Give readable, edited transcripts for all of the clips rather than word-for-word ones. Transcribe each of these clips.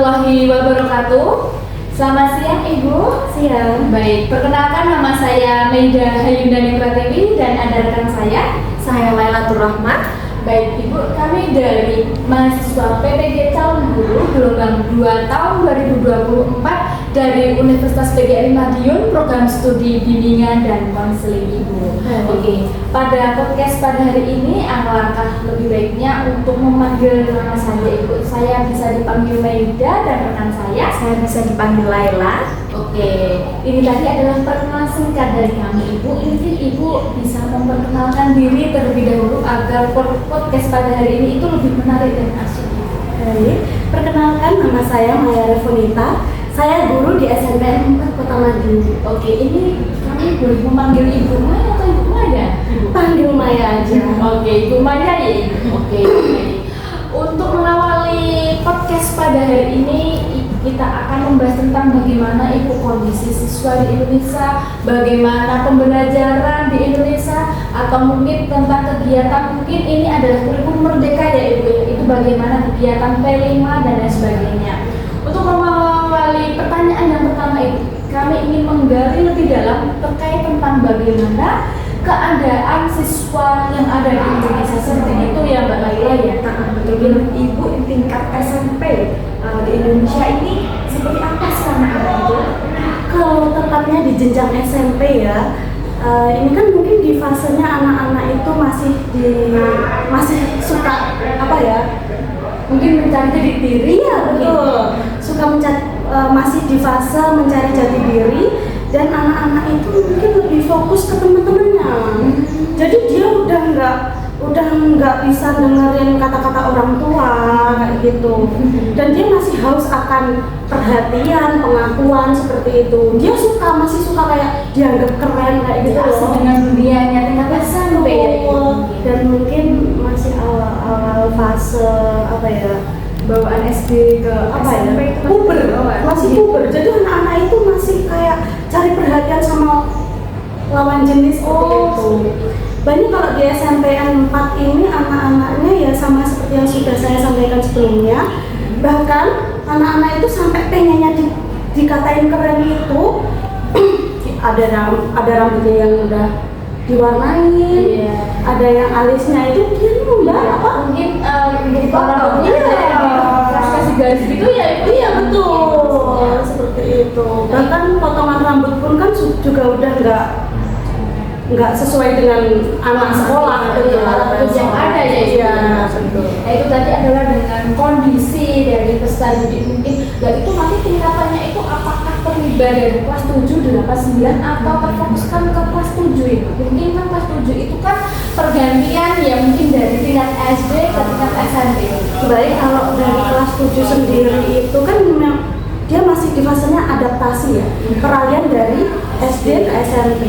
warahmatullahi wabarakatuh. Selamat siang Ibu. Siang. Baik, perkenalkan nama saya Maida Hayundani Pratiwi dan ada rekan saya Lailatul Rahmah. Baik Ibu, kami dari mahasiswa PPG Calon Guru gelombang 2 tahun 2024 dari Universitas PGRI Madiun, program studi bimbingan dan konseling Ibu. Oke, pada podcast pada hari ini alangkah lebih baiknya untuk memanggil nama saya Ibu. Saya bisa dipanggil Maida dan rekan saya Bisa dipanggil Laila. Oke, ini tadi adalah perkenalan singkat dari kami Ibu. Mungkin Ibu bisa memperkenalkan diri terlebih dahulu agar podcast pada hari ini itu lebih menarik dan asyik. Baik, perkenalkan nama saya Maya Refonita. Saya guru di SMPN 4 Kota Madiun. Oke, ini kami boleh memanggil Ibu Maya atau Ibu Maya? Panggil Maya aja. Oke, Ibu Maya ya Ibu. Oke, baik. Untuk mengawali podcast pada hari ini kita akan membahas tentang bagaimana Ibu kondisi siswa di Indonesia, bagaimana pembelajaran di Indonesia, atau mungkin tentang kegiatan, mungkin ini adalah kurikulum merdeka ya Ibu, itu bagaimana kegiatan P5 dan lain sebagainya. Untuk mengawali pertanyaan yang pertama Ibu, kami ingin menggali lebih dalam terkait tentang bagaimana keadaan siswa yang ada di Indonesia seperti itu ya Mbak Laila ya. Betul. Ibu tingkat SMP di Indonesia ini seperti apa sih anak-anak itu? Kalau tepatnya di jenjang SMP ya, ini kan mungkin di fasenya anak-anak itu masih suka apa ya? Mungkin mencari jati diri ya, betul. Suka masih di fase mencari jati diri, dan anak-anak itu mungkin lebih fokus ke teman-temannya. Jadi dia udah nggak bisa dengerin kata-kata orang tua kayak gitu. Dan dia masih haus akan perhatian, pengakuan seperti itu. Dia masih suka kayak dianggap keren kayak gitu. Asik dengan dunianya tingkat SMP ya. Dan mungkin masih awal fase apa ya? Bawaan SD ke SMP ya? Puber, masih puber. Jadi anak-anak itu masih kayak cari perhatian sama lawan jenis seperti itu. Banyak kalau di SMPN 4 ini anak-anaknya ya sama seperti yang sudah saya sampaikan sebelumnya. Bahkan anak-anak itu sampai pengennya dikatain keren itu ada rambutnya yang udah diwarnai, ada yang alisnya itu dia apa? Mungkin rambutnya kasih garis gitu ya. Iya betul, seperti itu. Bahkan potongan rambut pun kan juga udah nggak sesuai dengan anak sekolah yang ada ya. Iya, betul. Nah, itu tadi adalah dengan kondisi dari peserta didik mungkin, dan itu nanti tingkatannya itu apakah terlibat dari kelas 7, 8, 9 atau terfokuskan ke kelas 7 itu? Mungkin kan kelas 7 itu kan pergantian ya, mungkin dari tingkat SD ke tingkat SMP. Baik, kalau dari kelas 7 sendiri itu kan memang dia masih di fasenya adaptasi ya, peralihan dari SD ke SMP.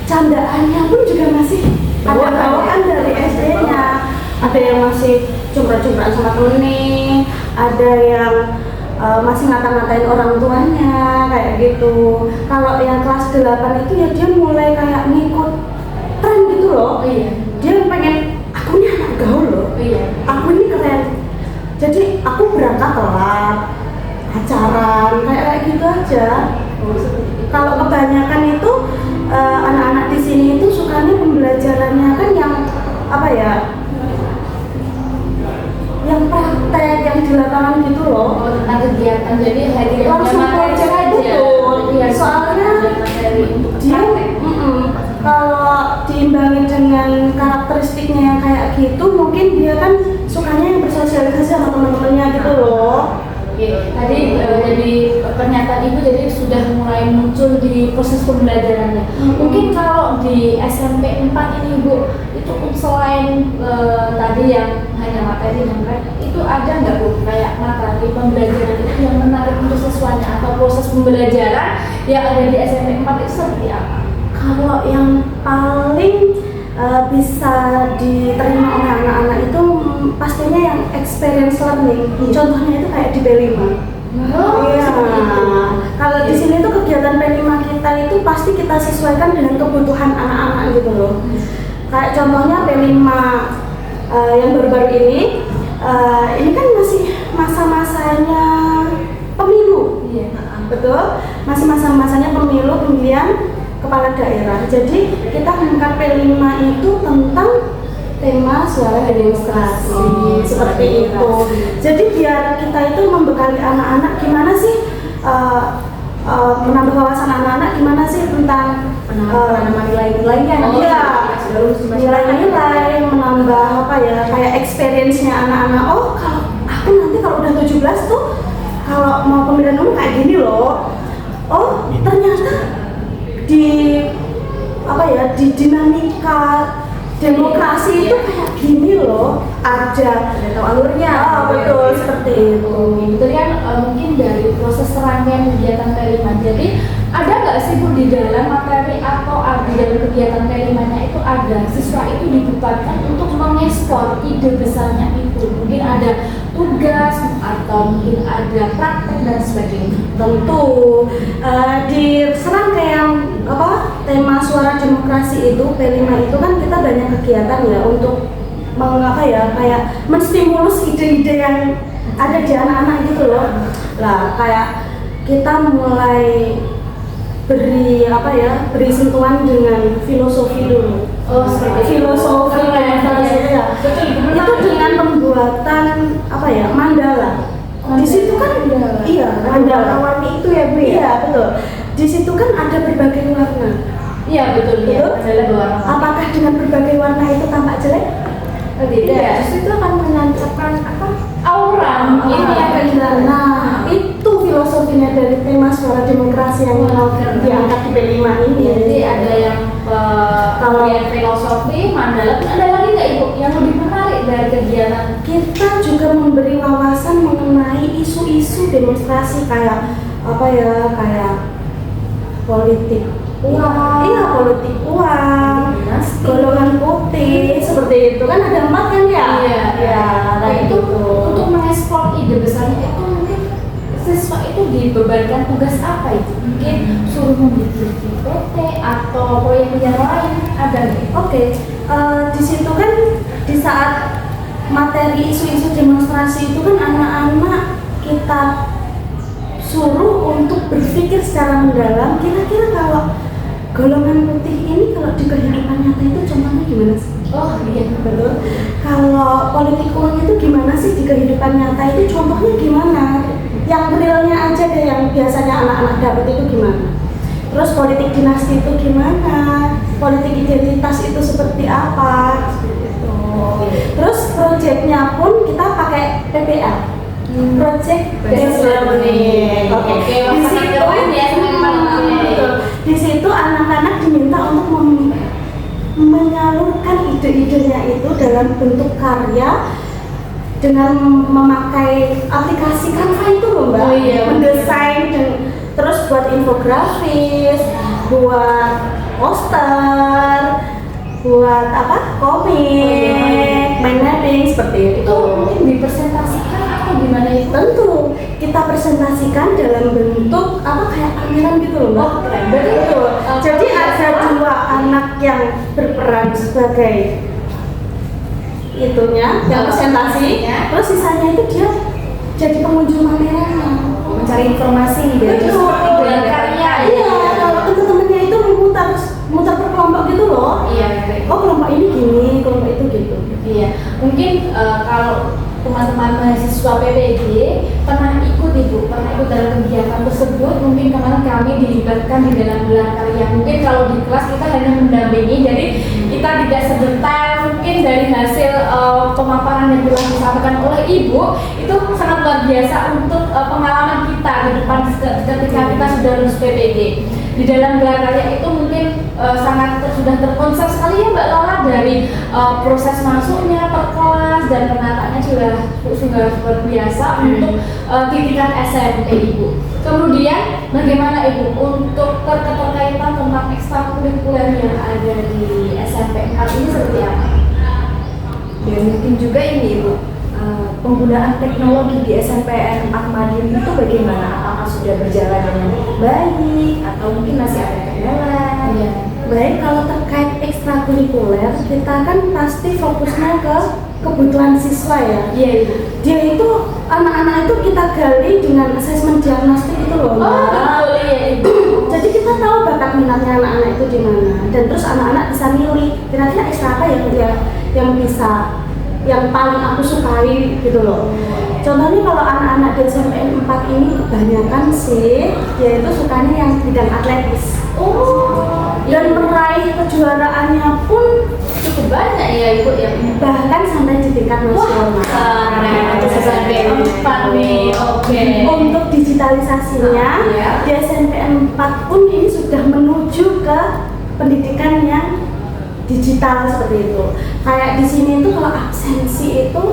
Candaannya pun juga masih ada bawaan dari SD-nya. Ada yang masih cumber-cumberan sama temennya, ada yang masih ngata-ngatain orang tuanya kayak gitu. Kalau yang kelas 8 itu ya dia mulai kayak ngikut tren gitu loh. Dia pengen, aku ini anak gaul loh. Aku ini keren. Jadi aku berangkat telat, pacaran kayak gitu aja. Kalau kebanyakan itu anak-anak di sini itu sukanya pembelajarannya kan yang apa ya, yang praktek, yang di lapangan gitu loh. Tentang kegiatan, jadi hari langsung proyek aja. Soalnya dia kalau diimbangi dengan karakteristiknya yang kayak gitu, mungkin dia kan sukanya yang bersosialisasi sama teman-temannya gitu loh. Tadi jadi pernyataan Ibu jadi sudah mulai muncul di proses pembelajarannya. Mungkin kalau di SMP 4 ini Ibu, itu selain tadi yang hanya materi dan itu ada nggak Bu kayak materi pembelajaran itu yang menarik untuk siswanya atau proses pembelajaran yang ada di SMP 4 itu seperti apa? Kalau yang paling bisa diterima oleh anak-anak itu pastinya yang experience learning. Contohnya itu kayak di P5. Iya. Kalau di sini tuh kegiatan P5 kita itu pasti kita sesuaikan dengan kebutuhan anak-anak gitu loh. Kayak contohnya P5 yang baru-baru ini kan masih masa-masanya betul, masih masa-masanya pemilihan kepala daerah. Jadi kita mengangkat P5 itu tentang tema suara demonstrasi seperti itu. Jadi biar kita itu membekali anak-anak gimana sih menambah wawasan anak-anak gimana sih tentang nilai-nilainya. Iya, nilai-nilai menambah apa ya, kayak experience-nya anak-anak. Oh, kalau aku nanti kalau udah 17 tuh kalau mau pemilihan umum kayak gini loh. Oh, ternyata di apa ya, di dinamika demokrasi itu kayak gini loh, ada tahu alurnya. Betul, seperti itu. Itu kan mungkin dari proses serangkaian kegiatan P5. Jadi ada nggak sih Bu di dalam materi atau di dalam kegiatan P5-nya itu ada siswa itu dibebankan untuk mengekspor ide besarnya itu. Mungkin ada tugas atau mungkin ada praktek dan sebagainya. Tentu di serangkaian tema suara demokrasi itu P5 itu kan kita banyak kegiatan ya untuk mengapa ya, kayak menstimulus ide-ide yang ada di anak-anak gitu loh. Lah kayak kita mulai beri sentuhan dengan filosofi dulu. Filosofi ya. Itu dengan pembuatan mandala. Di situ kan mandala warni itu ya Bu ya. Iya, betul. Di situ kan ada berbagai warna. Iya, betul. Mandala berwarna. Apakah dengan berbagai warna itu tampak jelek? Tidak. Justru itu akan menancapkan aura ini akan hilang. Nah, itu filosofinya dari tema suara demokrasi yang mau diangkat di P5 ini. Jadi ada yang kalau filosofi, mandala, ada lagi nggak Ibu yang lebih menarik dari kegiatan? Kita juga memberi wawasan mengenai isu-isu demonstrasi kayak kayak politik uang, politik uang, golongan putih, seperti itu kan ada 4 kan ya? Iya. Nah itu untuk mengeksplor ide besarnya itu mungkin siswa itu dibebankan tugas apa itu? Mungkin suruh membuat PT atau proyek yang lain ada nggak? Oke, di situ kan di saat materi isu-isu demonstrasi itu kan anak-anak kita suruh untuk berpikir secara mendalam, kira-kira kalau golongan putih ini kalau di kehidupan nyata itu contohnya gimana sih? Oh iya, betul. Kalau politik uang itu gimana sih di kehidupan nyata itu contohnya gimana? Yang realnya aja deh, yang biasanya anak-anak dapat itu gimana? Terus politik dinasti itu gimana? Politik identitas itu seperti apa? Gitu. Terus proyeknya pun kita pakai PPL. Project based learning. Oke. Di situ anak-anak diminta untuk menyalurkan ide-idenya itu dalam bentuk karya dengan memakai aplikasi Canva itu loh Mbak. Mendesain dan terus buat infografis, buat poster, buat komik, main mapping seperti itu. Mungkin dipresentasikan atau gimana itu? Tentu kita presentasikan dalam bentuk kayak pameran gitu loh Mbak. Betul. Jadi ada 2 anak yang berperan sebagai yang presentasi, terus sisanya itu dia jadi pengunjung pamerannya, mencari informasi dari karya. Iya, kalau teman-temannya itu mutar per kelompok gitu loh. Iya. Oh, kelompok ini gini, kelompok itu gitu. Iya. Mungkin kalau teman-teman mahasiswa PPG pernah ikut dalam kegiatan tersebut, mungkin kemarin kami dilibatkan di dalam gelar karya. Mungkin kalau di kelas kita hanya mendampingi, jadi kita tidak sedetail mungkin dari hasil pemaparan yang telah disampaikan oleh Ibu itu sangat luar biasa untuk pengalaman kita ke depan ketika kita sudah lulus PPG. Di dalam gelar karya itu mungkin sudah terkonsep sekali ya Mbak Lola, dari proses masuknya per kelas dan penataannya sudah luar biasa untuk didikan SMP Ibu. Kemudian bagaimana Ibu untuk keterkaitan tentang ekstrakurikuler yang ada di SMP 4 ini seperti apa? Ya mungkin juga ini Ibu, penggunaan teknologi di SMPN Ahmadiyah itu bagaimana? Apakah sudah berjalan dengan baik atau mungkin masih ada kendala? Baik, kalau terkait ekstrakurikuler kita kan pasti fokusnya ke kebutuhan siswa ya. Iya Ibu. Dia itu anak-anak itu kita gali dengan asesmen diagnostik itu loh. Oh Mbak. betul iya Ibu. Jadi kita tahu bakat minatnya anak-anak itu di mana, dan terus anak-anak bisa milih kira-kira ekstra apa yang bisa, yang paling aku sukai gitu loh. Contohnya kalau anak-anak di SMPN 4 ini kebanyakan sih dia itu sukanya yang bidang atletis. Oh. Dan meraih kejuaraannya pun Cukup banyak ya Ibu ya. bahkan sampai di tingkat nasional. Keren. Itu SMPN 4 nih. Oke. Untuk digitalisasinya Iya. di SMPN 4 pun ini sudah menuju ke pendidikan yang digital seperti itu. Kayak di sini itu kalau absensi itu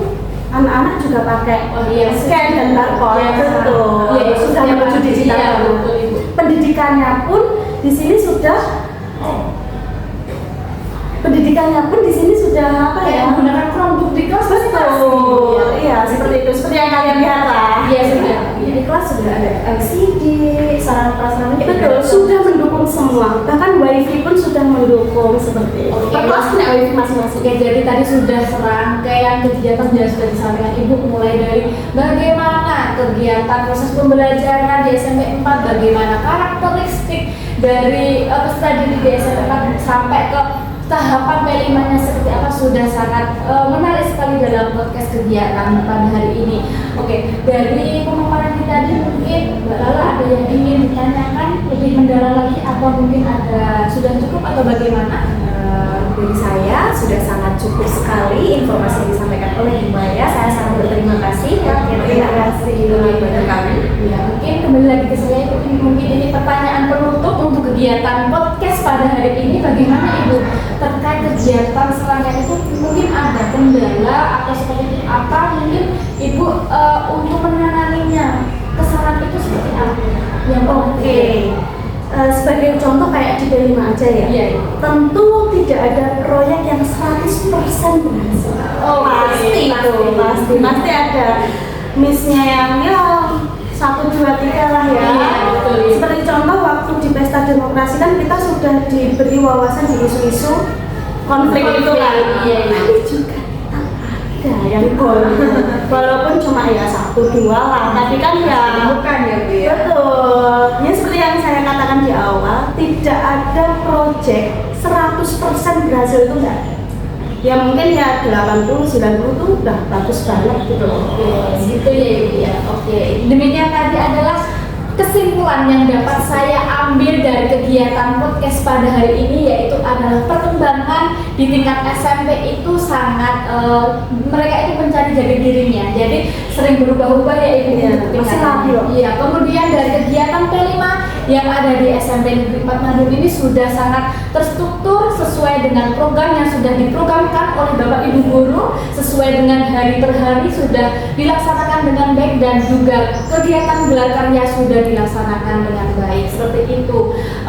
anak-anak juga pakai Oh iya, scan dan barcode. Iya, Betul. iya, Sudah iya, menuju digital. iya, banget. betul, Ibu. Pendidikannya pun di sini sudah apa Kayak ya? menggunakan Chromebook di kelas masing-masing. Betul. Iya, seperti itu. Seperti yang kalian lihat lah. Iya sudah. Di kelas sudah ada LCD, sarana prasarana Betul, sudah mendukung semua. Bahkan wifi pun sudah mendukung seperti itu. Oke. Per kelas punya wifi masing-masing. Oke, jadi tadi sudah serangkaian kegiatan yang sudah disampaikan Ibu, mulai dari bagaimana kegiatan proses pembelajaran di SMP 4, bagaimana karakteristik dari peserta didik di SMP 4 sampai ke tahapan P5-nya seperti apa, sudah sangat menarik sekali dalam podcast kegiatan pada hari ini. Oke, dari pemaparan kita tadi mungkin Mbak Lala ada yang ingin ditanyakan lebih mendalam lagi, apa mungkin ada sudah cukup atau bagaimana? Dari saya sudah sangat cukup sekali informasi yang disampaikan oleh Ibu Maya. Saya sangat berterima kasih Terima kasih. kepada kami. Ya, mungkin kembali lagi ke saya, mungkin ini pertanyaan penutup untuk kegiatan podcast pada hari ini. Bagaimana Ibu terkait kegiatan serangkaian itu, mungkin ada kendala atau seperti apa mungkin Ibu untuk menanganinya, kesan itu seperti apa? Yang Oke. Sebagai contoh kayak di P5 aja ya. Iya. Tentu tidak ada proyek yang 100% berhasil. Oh, pasti pasti. itu, pasti ada miss-nya yang 1, 2, 3 lah ya. Iya, betul, iya. Seperti contoh waktu di Pesta Demokrasi kan kita sudah diberi wawasan di isu-isu konflik itu kan. Iya, iya. Tapi juga tetap ada yang gol. Walaupun cuma ya 1, 2 lah, tapi kan ya Bukan ya Bu ya? betul. Ya seperti yang saya katakan di awal, tidak ada proyek 100% berhasil itu enggak ada. Ya mungkin ya 80, 90 itu udah bagus banget gitu loh. Oke, gitu ya Ibu ya. Oke, demikian tadi adalah kesimpulan yang dapat saya ambil dari kegiatan podcast pada hari ini, yaitu adalah perkembangan di tingkat SMP itu sangat mereka itu mencari jati dirinya, jadi sering berubah-ubah ya Ibu. Iya, untuk masih tingkatan. labil. Iya, kemudian dari kegiatan P5 yang ada di SMP Negeri 4 Madun ini sudah sangat terstruktur sesuai dengan program yang sudah diprogramkan oleh Bapak Ibu guru, sesuai dengan hari per hari sudah dilaksanakan dengan baik, dan juga kegiatan gelar karya sudah dilaksanakan dengan baik seperti itu.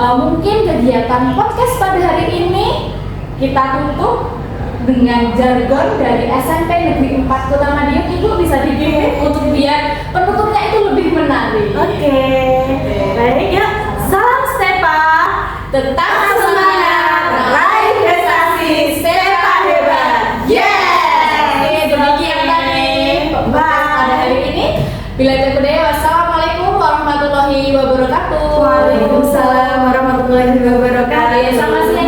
Mungkin kegiatan podcast pada hari ini kita tutup dengan jargon dari SMP Negeri 4 Kota Madiun. Ibu bisa dipimpin untuk biar penutupnya itu lebih menarik. Oke. Baik ya. Salam Stepa. Tetap semangat, raih prestasi, Stepa hebat. Yes. Oke, demikian tadi podcast pada hari ini. Bila terpedaya, wassalamualaikum warahmatullahi wabarakatuh. Waalaikumsalam warahmatullahi wabarakatuh. Selamat siang